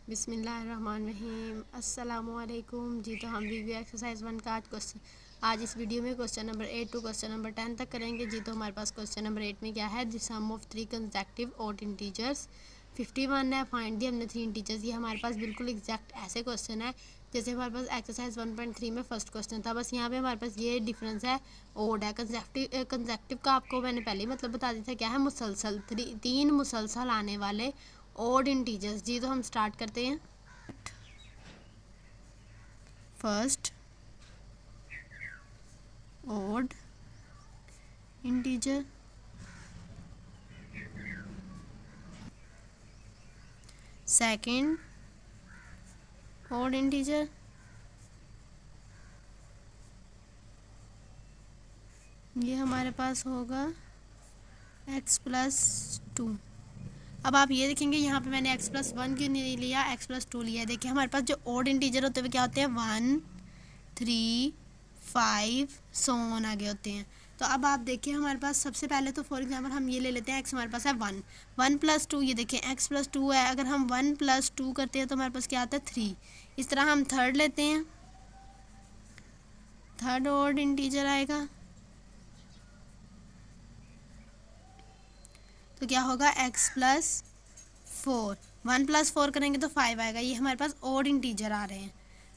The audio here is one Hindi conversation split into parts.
बिस्मिल्लाहिर्रहमानिर्रहीम अस्सलामुअलैकुम। जी तो हम रिव्यू एक्सरसाइज 1 का आज इस वीडियो में question number 8 to question number 10 तक करेंगे। जी तो हमारे पास क्वेश्चन नंबर 8 में क्या है, the sum of 3 consecutive odd integers 51 है, फाइंड दी। हमने 3 इंटीजर्स, ये हमारे पास बिल्कुल एग्जैक्ट ऐसे क्वेश्चन है जैसे हमारे पास एक्सरसाइज 1.3 में फर्स्ट क्वेश्चन था, बस यहाँ पे हमारे पास ये डिफरेंस है, ओड है। कंसेक्टिव का आपको मैंने पहले ही मतलब बता दिया था, क्या है, मुसलसल 3 मुसलसल आने वाले ओड इंटीजर्स। जी तो हम स्टार्ट करते हैं। First odd integer, second odd integer, ये हमारे पास होगा x+2। अब आप ये देखेंगे यहाँ पे मैंने x+1 क्यों नहीं लिया, x+2 लिया। देखिए हमारे पास जो ओड इंटीजर होते हैं क्या होते हैं, 1 3 5 सो ऑन आगे होते हैं। तो अब आप देखिए हमारे पास सबसे पहले तो फॉर एग्जांपल हम ये ले लेते हैं, x हमारे पास है 1, 1+2, ये देखिए x+2 है। अगर हम 1+2 करते हैं तो हमारे पास क्या आता है, 3। इस तरह हम थर्ड लेते हैं, थर्ड ओड इंटीजर आएगा तो क्या होगा, x+4। 1+4 करेंगे तो 5 आएगा। ये हमारे पास ओड इंटीजर आ रहे हैं।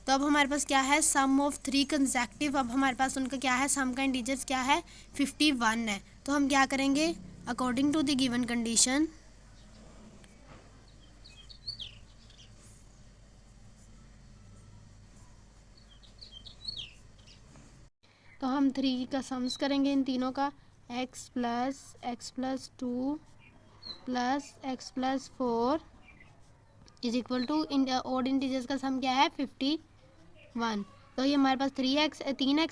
तो अब हमारे पास क्या है, सम ऑफ 3 कंसेक्टिव। अब हमारे पास उनका क्या है, सम का इंटीजर्स क्या है, 51 है। तो हम क्या करेंगे, according to the given condition तो हम 3 का सम्स करेंगे इन तीनों का, x+2 plus x+4 is equal to odd integers का सम क्या है, 51। तो ये हमारे पास 3x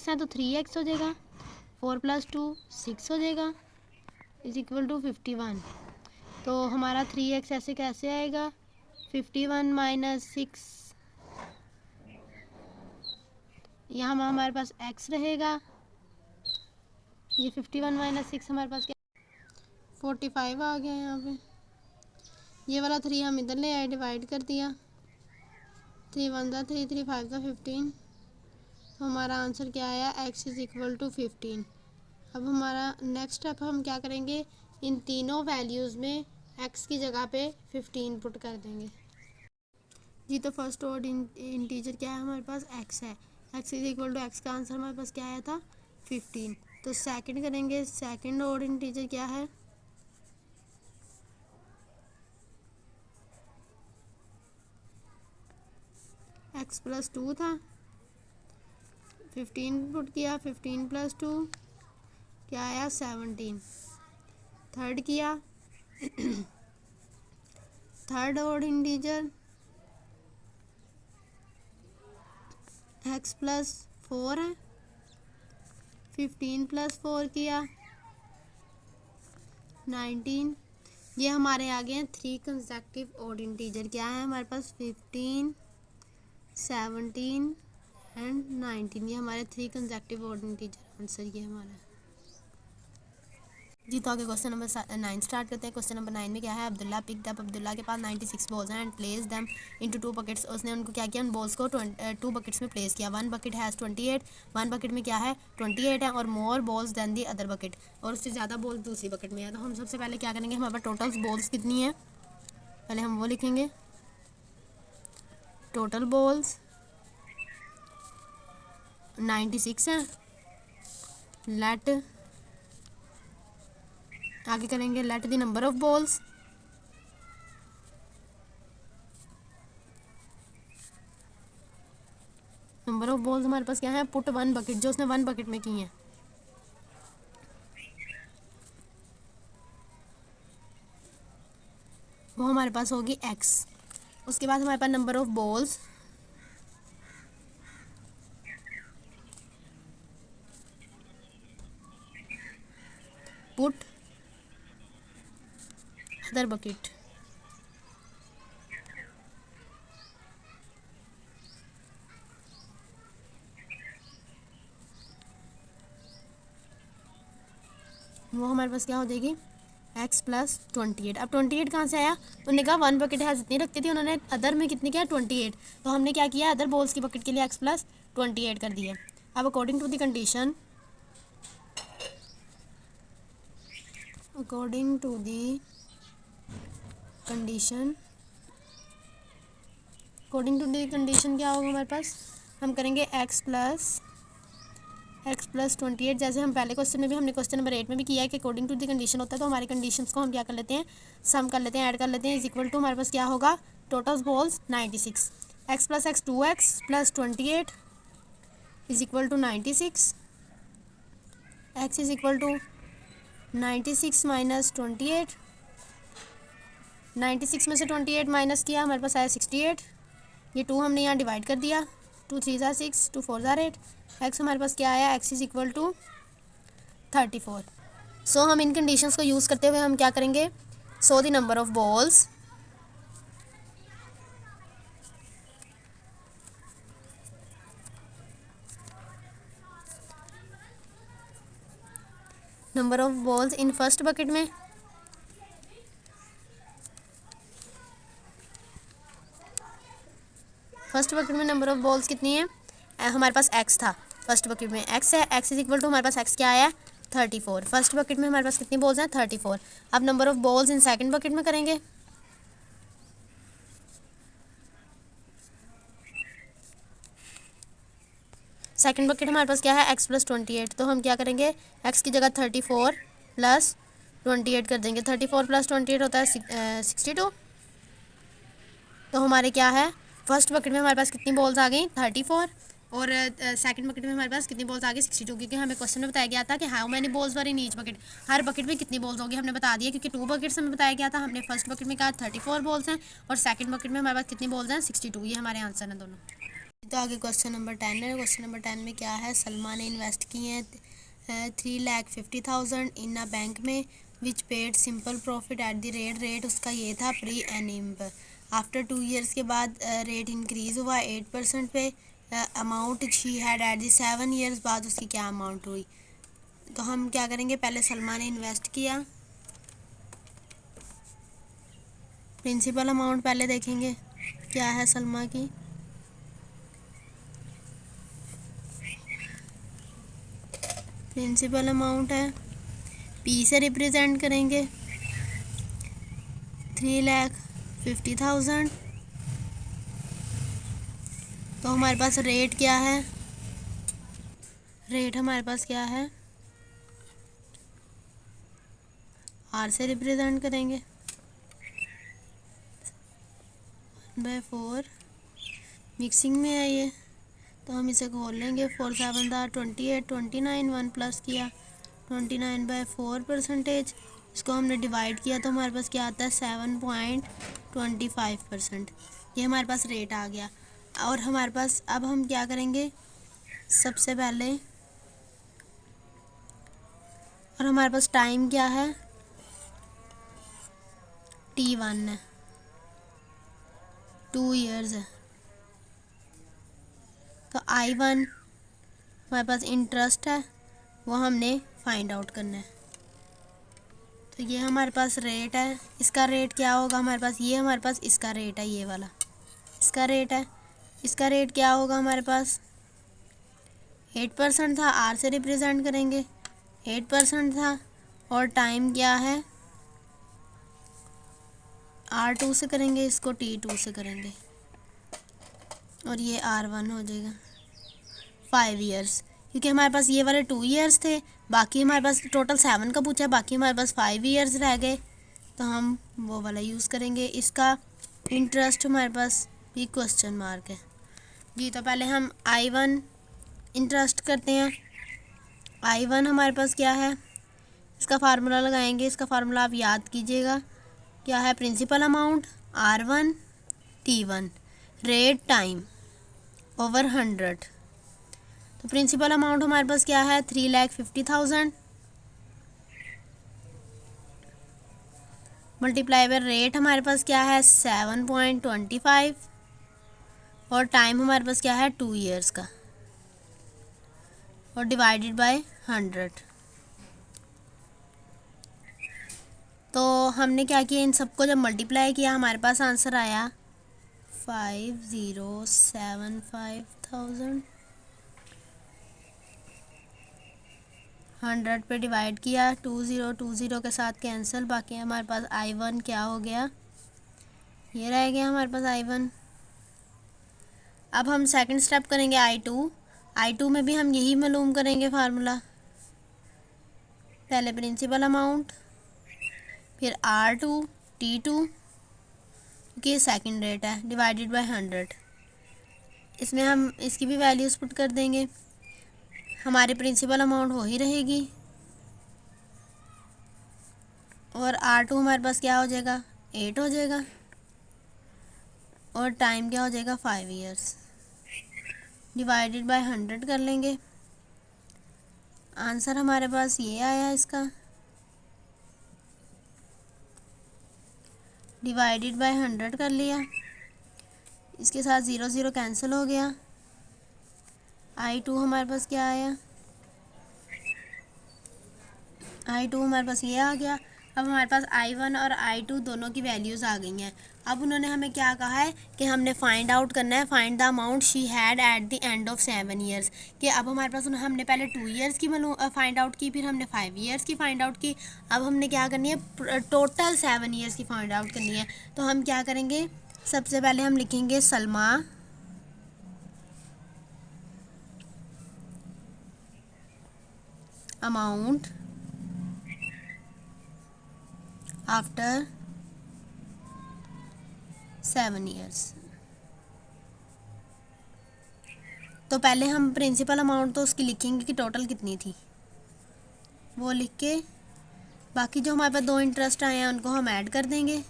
है तो 3x हो जाएगा, 4+2 6 हो जाएगा, इज इक्वल टू 51। तो हमारा 3x ऐसे कैसे आएगा, 51 माइनस 6, यहाँ हमारे पास x रहेगा। ये 51 माइनस 6 हमारे पास क्या, 45 आ गया। यहाँ पे ये वाला 3 हम इधर ले आए, डिवाइड कर दिया, 3 1 था 3, 3 5 था 15। तो हमारा आंसर क्या आया, x इज़ इक्वल टू 15। अब हमारा नेक्स्ट स्टेप हम क्या करेंगे, इन तीनों वैल्यूज़ में x की जगह पे 15 पुट कर देंगे। जी तो फर्स्ट ऑर्डर इंटीजर क्या है, हमारे पास x है, x is equal to x का आंसर हमारे पास क्या आया था, 15। तो सेकंड करेंगे, सेकंड ऑर्डर इंटीजर क्या है, x+2 था, 15 पुट किया, 15+2 क्या आया, 17। थर्ड किया, थर्ड ऑर्डर इंटीजर x+4 है, 15+4 किया, 19। ये हमारे आ गए हैं 3 कंसेक्टिव ऑड इंटीजर। क्या है हमारे पास, 15 17 एंड 19। ये हमारे 3 कंसेक्टिव ऑड इंटीजर आंसर ये हमारा। जी तो आगे क्वेश्चन नंबर 9 स्टार्ट करते हैं। क्वेश्चन नंबर 9 में क्या है, अब्दुल्ला पिक्ड अप, अब्दुल्ला के पास 96 बॉल्स हैं and place them into 2 buckets. उसने उनको क्या किया, उन बॉल्स को 2 बकेट्स में प्लेस किया। 1 बकेट हैज़ 28, 1 बकेट में क्या है, 28 है, और more balls than the other bucket, और उससे ज़्यादा बॉल्स दूसरी बकेट में है। तो हम सबसे पहले क्या करेंगे, हमारे पास टोटल बॉल्स कितनी है, पहले हम वो लिखेंगे, टोटल बॉल्स 96 है। लेट, आगे करेंगे let the number of balls, number of balls हमारे पास क्या है, पुट 1 बकेट, जो उसने 1 बकेट में की है, वो हमारे पास होगी x। उसके बाद हमारे पास number of balls put other bucket, वो हमारे पास क्या हो जाएगी, एक्स प्लस 28। अब 28 कहाँ से आया, उन्होंने कहा 1 बकेट है जितनी रखती थी, उन्होंने अदर में कितनी किया 28, तो हमने क्या किया अदर बॉल्स की बकेट के लिए एक्स प्लस 28 कर दिया। अब according to the condition, according to the condition, according to the condition क्या होगा हमारे पास, हम करेंगे एक्स प्लस 28, जैसे हम पहले क्वेश्चन में भी, हमने क्वेश्चन नंबर 8 में भी किया है कि अकॉर्डिंग टू द कंडीशन होता है, तो हमारे कंडीशंस को हम क्या कर लेते हैं, सम कर लेते हैं, ऐड कर लेते हैं, इज इक्वल टू हमारे पास क्या होगा, total balls 96, x plus x 2x plus 28 is equal to 96, x is equal to 96 minus 28, 96 में से 28 माइनस किया, हमारे पास आया 68, ये 2 हमने यहाँ डिवाइड कर दिया, 2 3 ज़ा 6, 2 4 ज़ा 8, एक्स हमारे पास क्या आया, एक्स इज इक्वल टू 34। सो हम इन कंडीशंस को यूज़ करते हुए हम क्या करेंगे, so the number of balls in first bucket में, फर्स्ट बकेट में नंबर ऑफ बॉल्स कितनी है, हमारे पास एक्स था, फर्स्ट बकेट में एक्स है, एक्स इज इक्वल टू हमारे पास एक्स क्या आया 34, फर्स्ट बकेट में हमारे पास कितनी बॉल्स हैं 34। अब number of balls in second bucket में करेंगे, सेकंड बकेट हमारे पास क्या है एक्स प्लस 28, तो हम क्या करेंगे एक्स की जगह 34 प्लस 28 कर देंगे, 34 प्लस 28 होता है 62, तो हमारे क्या है फर्स्ट बकेट में हमारे पास कितनी बॉल्स आ गई 34, और सेकंड बकेट में हमारे पास कितनी बॉल्स आ गई 62, क्योंकि हमें क्वेश्चन में बताया गया था कि how many balls were in each bucket, her bucket में कितनी बॉल्स होगी, हमने बता दिया क्योंकि 2 बकेट्स हमें बताया गया था, हमने फर्स्ट बकेट में कहा 34 बॉल्स हैं और सेकंड बकेट में हमारे पास कितनी बॉल्स हैं 62, ये हमारे आंसर हैं दोनों। तो आगे क्वेश्चन नंबर 10 है, क्वेश्चन नंबर 10 में क्या है, सलमा ने इन्वेस्ट किए हैं 3,50,000 इन अ बैंक में which paid simple profit at the rate उसका ये था प्री एनिम्ब, आफ्टर 2 ईयर्स के बाद रेट इंक्रीज़ हुआ 8% पे, amount she had at the 7 years बाद उसकी क्या अमाउंट हुई। तो हम क्या करेंगे, पहले सलमा ने इन्वेस्ट किया, प्रिंसिपल अमाउंट पहले देखेंगे क्या है सलमा की, प्रिंसिपल अमाउंट है, पी से रिप्रेजेंट करेंगे 3,50,000, तो हमारे पास रेट क्या है, रेट हमारे पास क्या है आर से रिप्रेजेंट करेंगे 1/4, मिक्सिंग में है ये, तो हम इसे खोल लेंगे, 4 7 28 29, 1 प्लस किया 29/4%, इसको हमने डिवाइड किया तो हमारे पास क्या आता है 7.25%, ये हमारे पास रेट आ गया। और हमारे पास अब हम क्या करेंगे, सबसे पहले, और हमारे पास टाइम क्या है T1 है, 2 ईयर्स है, तो I1 हमारे पास इंटरेस्ट है, वो हमने फाइंड आउट करना है, तो ये हमारे पास रेट है, इसका रेट क्या होगा हमारे पास, ये हमारे पास इसका रेट है, ये वाला इसका रेट है, इसका रेट क्या होगा हमारे पास 8% था, आर से रिप्रेजेंट करेंगे 8% था, और टाइम क्या है R2 से करेंगे, इसको T2 से करेंगे, और ये R1 हो जाएगा 5 ईयर्स, क्योंकि हमारे पास ये वाले 2 ईयर्स थे, बाकी हमारे पास टोटल 7 का पूछा, बाकी हमारे पास 5 ईयर्स रह गए, तो हम वो वाला यूज़ करेंगे। इसका इंटरेस्ट हमारे पास भी क्वेश्चन मार्क है जी, तो पहले हम I1 इंटरेस्ट करते हैं, I1 हमारे पास क्या है, इसका फार्मूला लगाएंगे, इसका फार्मूला आप याद कीजिएगा, क्या है principal amount R1 T1 rate time over 100, तो प्रिंसिपल अमाउंट हमारे पास क्या है 3,50,000 मल्टीप्लाई बाय रेट हमारे पास क्या है 7.25, और टाइम हमारे पास क्या है 2 ईयर्स का, और डिवाइडेड बाय 100, तो हमने क्या किया, इन सबको जब मल्टीप्लाई किया हमारे पास आंसर आया 5075,000। 100 पे डिवाइड किया, 20 के साथ कैंसिल, बाकी हमारे पास I1 क्या हो गया, ये रह गया हमारे पास I1। अब हम सेकंड स्टेप करेंगे I2 में भी हम यही मालूम करेंगे फार्मूला। पहले प्रिंसिपल अमाउंट, फिर R2 T2 की सेकंड रेट है डिवाइडेड बाय 100। इसमें हम इसकी भी वैल्यूज़ पुट कर देंगे, हमारी प्रिंसिपल अमाउंट वही रहेगी और R2 हमारे पास क्या हो जाएगा 8 हो जाएगा और टाइम क्या हो जाएगा 5 ईयर्स। डिवाइडेड बाय 100 कर लेंगे, आंसर हमारे पास ये आया इसका। डिवाइडेड बाय 100 कर लिया, इसके साथ 0 कैंसिल हो गया। I2 हमारे पास क्या आया, I2 हमारे पास ये आ गया। अब हमारे पास I1 और I2 दोनों की वैल्यूज़ आ गई हैं। अब उन्होंने हमें क्या कहा है कि हमने फाइंड आउट करना है, find the amount she had at the end of 7 years. कि अब हमारे पास हमने पहले 2 ईयर्स की फाइंड आउट की, फिर हमने 5 ईयर्स की फाइंड आउट की। अब हमने क्या करनी है, टोटल 7 ईयर्स की फाइंड आउट करनी है। तो हम क्या करेंगे, सबसे पहले हम लिखेंगे सलमा अमाउंट आफ्टर 7 ईयर्स। तो पहले हम प्रिंसिपल अमाउंट तो उसकी लिखेंगे कि टोटल कितनी थी, वो लिख के बाकी जो हमारे पास 2 इंटरेस्ट आए हैं उनको हम ऐड कर देंगे।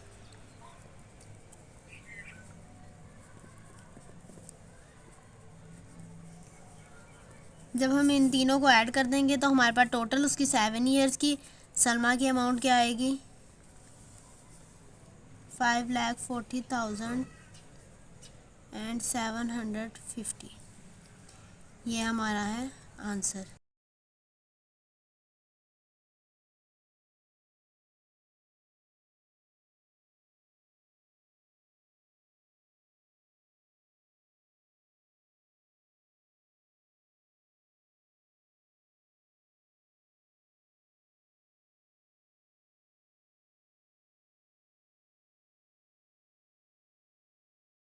जब हम इन तीनों को ऐड कर देंगे तो हमारे पास टोटल उसकी 7 ईयर्स की सलमा की अमाउंट क्या आएगी 5,40,750। ये हमारा है आंसर।